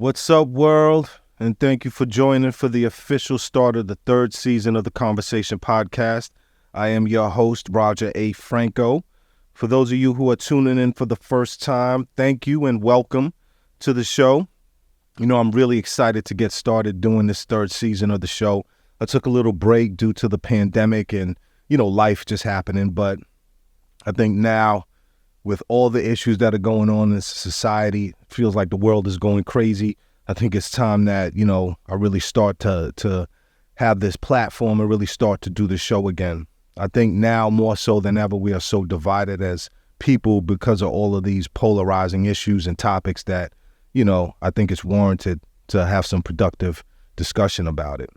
What's up, world? And thank you for joining for the official start of the third season of the Conversation Podcast. I am your host, Roger A. Franco. For those of you who are tuning in for the first time, thank you and welcome to the show. You know, I'm really excited to get started doing this third season of the show. I took a little break due to the pandemic and, life just happening. But I think now, with all the issues that are going on in society, it feels like the world is going crazy. I think it's time that, I really start to have this platform and really start to do the show again. I think now more so than ever, we are so divided as people because of all of these polarizing issues and topics that, I think it's warranted to have some productive discussion about it.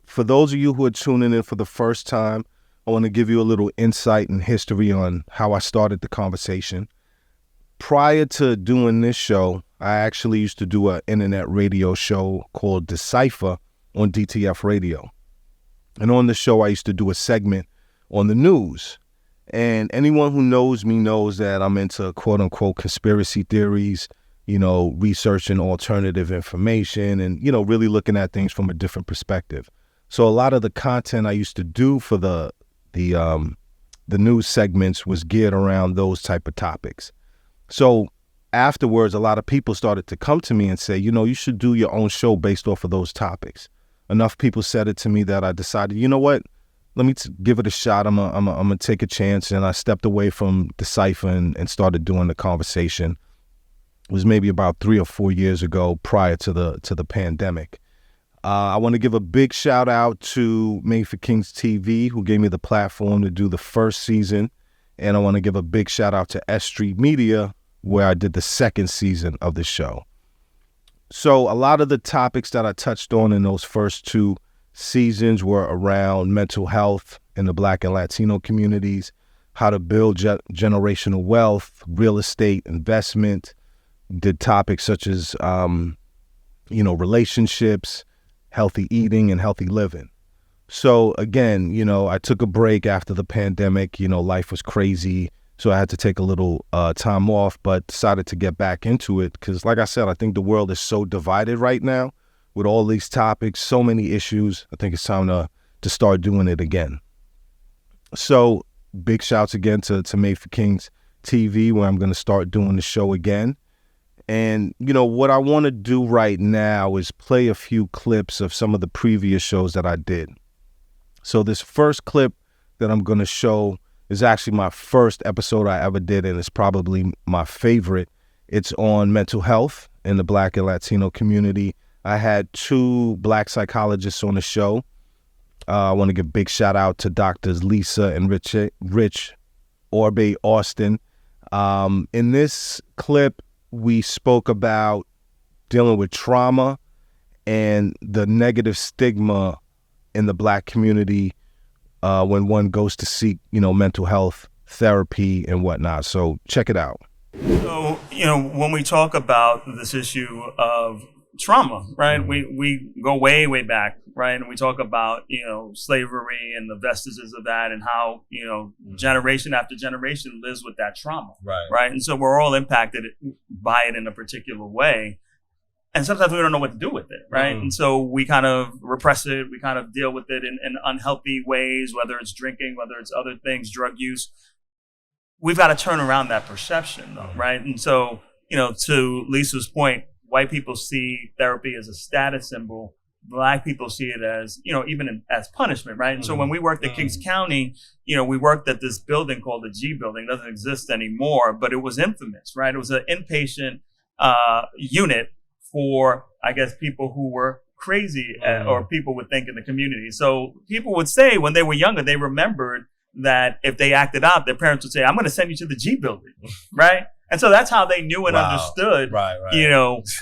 For those of you who are tuning in for the first time, I want to give you a little insight and history on how I started the conversation. Prior to doing this show, I actually used to do an internet radio show called Decipher on DTF Radio. And on the show, I used to do a segment on the news. And anyone who knows me knows that I'm into quote unquote conspiracy theories, researching alternative information and, really looking at things from a different perspective. So a lot of the content I used to do for the news segments was geared around those type of topics. So afterwards, a lot of people started to come to me and say, you should do your own show based off of those topics. Enough people said it to me that I decided, you know what, let me give it a shot. I'm gonna take a chance. And I stepped away from Decipher and started doing the conversation. It was maybe about 3 or 4 years ago prior to the pandemic. I want to give a big shout out to Made for Kings TV, who gave me the platform to do the first season. And I want to give a big shout out to S Street Media, where I did the second season of the show. So a lot of the topics that I touched on in those first 2 seasons were around mental health in the Black and Latino communities, how to build generational wealth, real estate investment, did topics such as, relationships, healthy eating, and healthy living. So again, I took a break after the pandemic. Life was crazy. So I had to take a little time off, but decided to get back into it because, like I said, I think the world is so divided right now with all these topics, so many issues. I think it's time to start doing it again. So big shouts again to Made for Kings TV, where I'm going to start doing the show again. And, what I want to do right now is play a few clips of some of the previous shows that I did. So this first clip that I'm going to show is actually my first episode I ever did, and it's probably my favorite. It's on mental health in the Black and Latino community. I had 2 Black psychologists on the show. I want to give a big shout out to Doctors Lisa and Rich Orbe Austin. In this clip, we spoke about dealing with trauma and the negative stigma in the Black community when one goes to seek, mental health therapy and whatnot. So check it out. So, when we talk about this issue of trauma, right, we go way, way back, right? And we talk about, slavery and the vestiges of that and how, generation after generation lives with that trauma, right? And so we're all impacted by it in a particular way. And sometimes we don't know what to do with it, right? And so we kind of repress it. We kind of deal with it in unhealthy ways, whether it's drinking, whether it's other things, drug use. We've got to turn around that perception, though, right? And so, to Lisa's point, white people see therapy as a status symbol. Black people see it as, even as punishment, right? And so when we worked at Kings County, we worked at this building called the G Building. It doesn't exist anymore, but it was infamous, right? It was an inpatient unit for, I guess, people who were crazy or people would think in the community. So people would say when they were younger, they remembered that if they acted out, their parents would say, I'm going to send you to the G Building, right? And so that's how they knew and understood,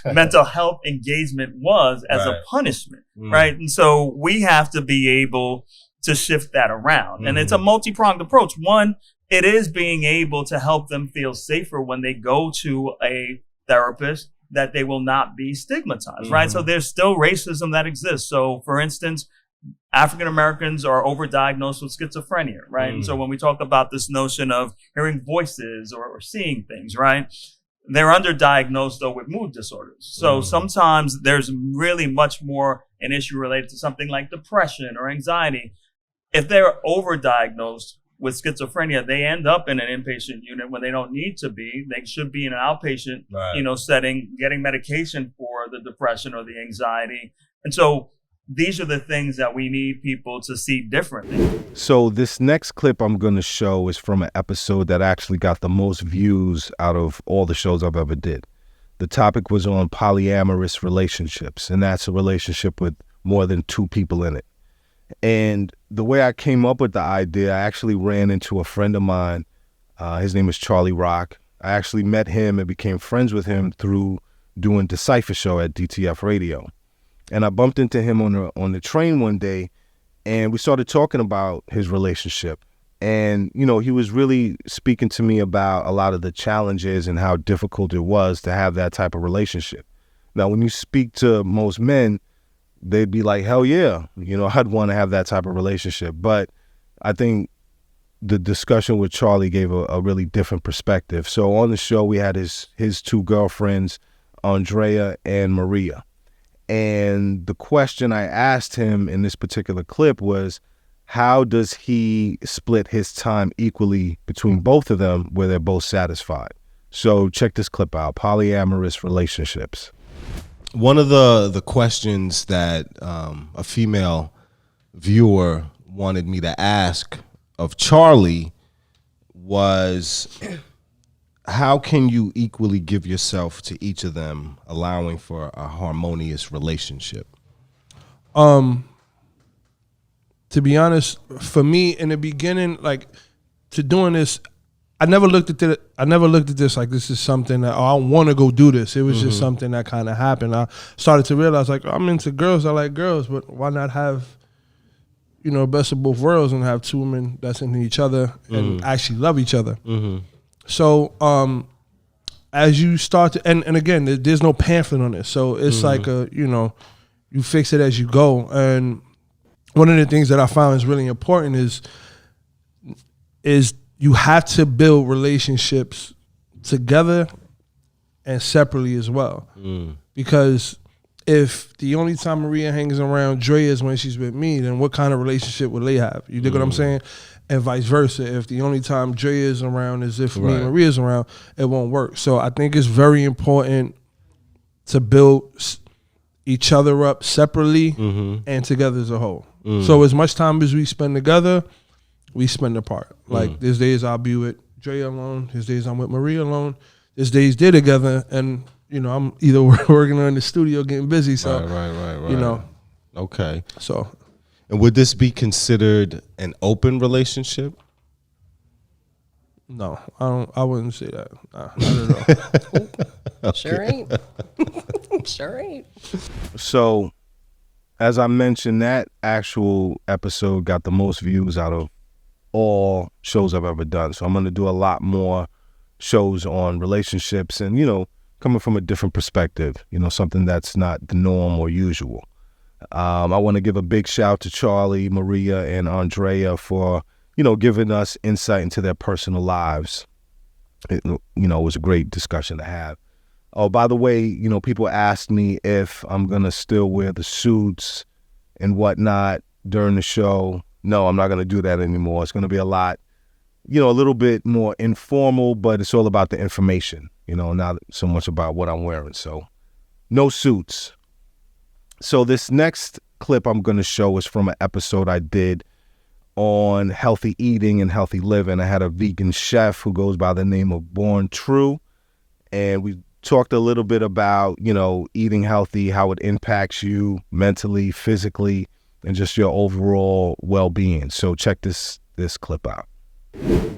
mental health engagement was as a punishment, right? And so we have to be able to shift that around. And it's a multi-pronged approach. One, it is being able to help them feel safer when they go to a therapist, that they will not be stigmatized, right? So there's still racism that exists. So for instance, African Americans are overdiagnosed with schizophrenia, right? And so when we talk about this notion of hearing voices or seeing things, right? They're underdiagnosed though with mood disorders. So sometimes there's really much more an issue related to something like depression or anxiety. If they're overdiagnosed with schizophrenia, they end up in an inpatient unit when they don't need to be. They should be in an outpatient, setting, getting medication for the depression or the anxiety. And so these are the things that we need people to see differently. So this next clip I'm going to show is from an episode that actually got the most views out of all the shows I've ever did. The topic was on polyamorous relationships, and that's a relationship with more than two people in it. And the way I came up with the idea, I actually ran into a friend of mine. His name is Charlie Rock. I actually met him and became friends with him through doing the Cypher show at DTF Radio. And I bumped into him on the train one day, and we started talking about his relationship. And, he was really speaking to me about a lot of the challenges and how difficult it was to have that type of relationship. Now, when you speak to most men, they'd be like, hell yeah, I'd want to have that type of relationship. But I think the discussion with Charlie gave a really different perspective. So on the show, we had his two girlfriends, Andrea and Maria. And the question I asked him in this particular clip was, how does he split his time equally between both of them where they're both satisfied? So check this clip out, polyamorous relationships. One of the questions that a female viewer wanted me to ask of Charlie was, how can you equally give yourself to each of them, allowing for a harmonious relationship? To be honest, for me in the beginning, like to doing this, I never looked at this like this is something that I want to go do this. It was just something that kind of happened. I started to realize like I'm into girls, I like girls, but why not have best of both worlds and have two women that's into each other and actually love each other. So as you start to, and again, there's no pamphlet on this. So it's like you fix it as you go. And one of the things that I found is really important is you have to build relationships together and separately as well. Because if the only time Maria hangs around Dre is when she's with me, then what kind of relationship will they have? You dig what I'm saying? And vice versa. If the only time Dre is around is if me and Maria's around, it won't work. So I think it's very important to build each other up separately and together as a whole. So as much time as we spend together, we spend apart. Like there's days I'll be with Dre alone, there's days I'm with Maria alone, there's days they're together, and I'm either working or in the studio getting busy. So right. Okay. So, and would this be considered an open relationship? No, I wouldn't say that. Nah, not at all. Sure ain't. Sure ain't. So, as I mentioned, that actual episode got the most views out of all shows I've ever done. So I'm going to do a lot more shows on relationships and, coming from a different perspective, something that's not the norm or usual. I want to give a big shout to Charlie, Maria, and Andrea for, giving us insight into their personal lives. It was a great discussion to have. Oh, by the way, people ask me if I'm going to still wear the suits and whatnot during the show. No, I'm not going to do that anymore. It's going to be a lot, a little bit more informal, but it's all about the information, not so much about what I'm wearing. So no suits. So this next clip I'm going to show is from an episode I did on healthy eating and healthy living. I had a vegan chef who goes by the name of Born True, and we talked a little bit about, eating healthy, how it impacts you mentally, physically, and just your overall well-being. So check this clip out.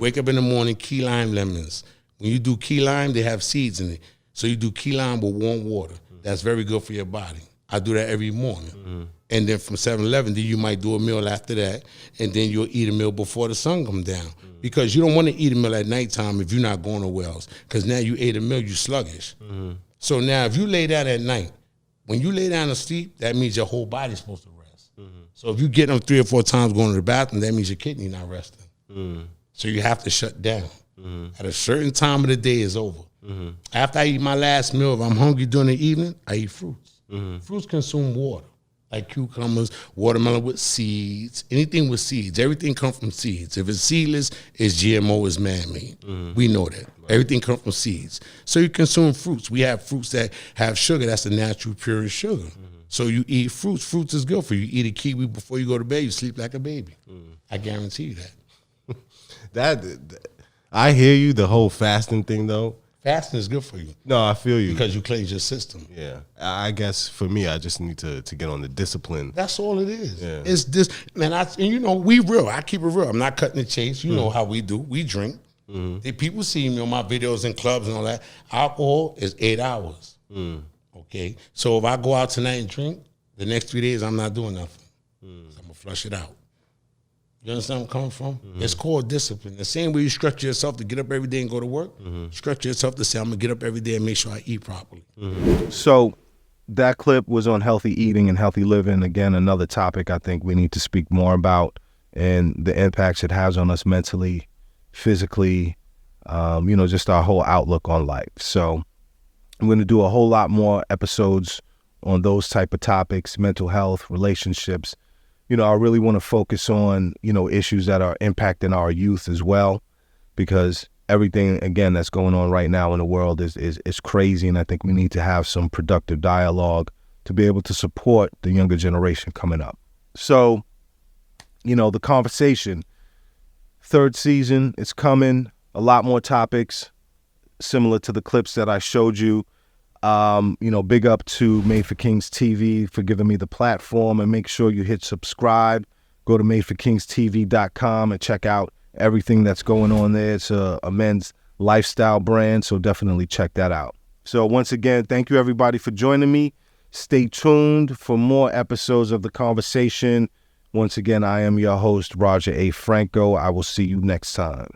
Wake up in the morning, key lime lemons. When you do key lime, they have seeds in it. So you do key lime with warm water. That's very good for your body. I do that every morning. And then from 7-Eleven, then you might do a meal after that, and then you'll eat a meal before the sun comes down. Because you don't want to eat a meal at nighttime if you're not going to Wells. Because now you ate a meal, you're sluggish. So now if you lay down at night, when you lay down to sleep, that means your whole body's supposed to rest. So if you get them 3 or 4 times going to the bathroom, that means your kidney not resting. So you have to shut down. At a certain time of the day is over. After I eat my last meal, if I'm hungry during the evening, I eat fruits. Fruits consume water, like cucumbers, watermelon with seeds, anything with seeds. Everything comes from seeds. If it's seedless, it's GMO, it's man-made. We know that. Everything comes from seeds. So you consume fruits. We have fruits that have sugar. That's the natural, purest sugar. So you eat fruits. Fruits is good for you. You eat a kiwi before you go to bed, you sleep like a baby. I guarantee you that. That I hear you. The whole fasting thing, though. Fasting is good for you No, I feel you. because you cleanse your system. Yeah, I guess for me, I just need to get on the discipline. That's all it is. Yeah. It's this, man. And you know, we real. I keep it real. I'm not cutting the chase. You know how we do. We drink. The people see me on my videos in clubs and all that. Alcohol is 8 hours. Okay, so if I go out tonight and drink, the next 3 days I'm not doing nothing. So I'm gonna flush it out. You understand where I'm coming from? It's called discipline. The same way you structure yourself to get up every day and go to work, structure yourself to say, I'm going to get up every day and make sure I eat properly. So that clip was on healthy eating and healthy living. Again, another topic I think we need to speak more about and the impacts it has on us mentally, physically, just our whole outlook on life. So I'm going to do a whole lot more episodes on those type of topics, mental health, relationships. I really want to focus on, issues that are impacting our youth as well, because everything, again, that's going on right now in the world is crazy. And I think we need to have some productive dialogue to be able to support the younger generation coming up. So, the conversation, third season, it's coming, a lot more topics similar to the clips that I showed you. Big up to Made for Kings TV for giving me the platform, and make sure you hit subscribe. Go to madeforkingstv.com and check out everything that's going on there. It's a men's lifestyle brand, so definitely check that out. So once again, thank you everybody for joining me. Stay tuned for more episodes of The Conversation. Once again, I am your host, Roger A. Franco. I will see you next time.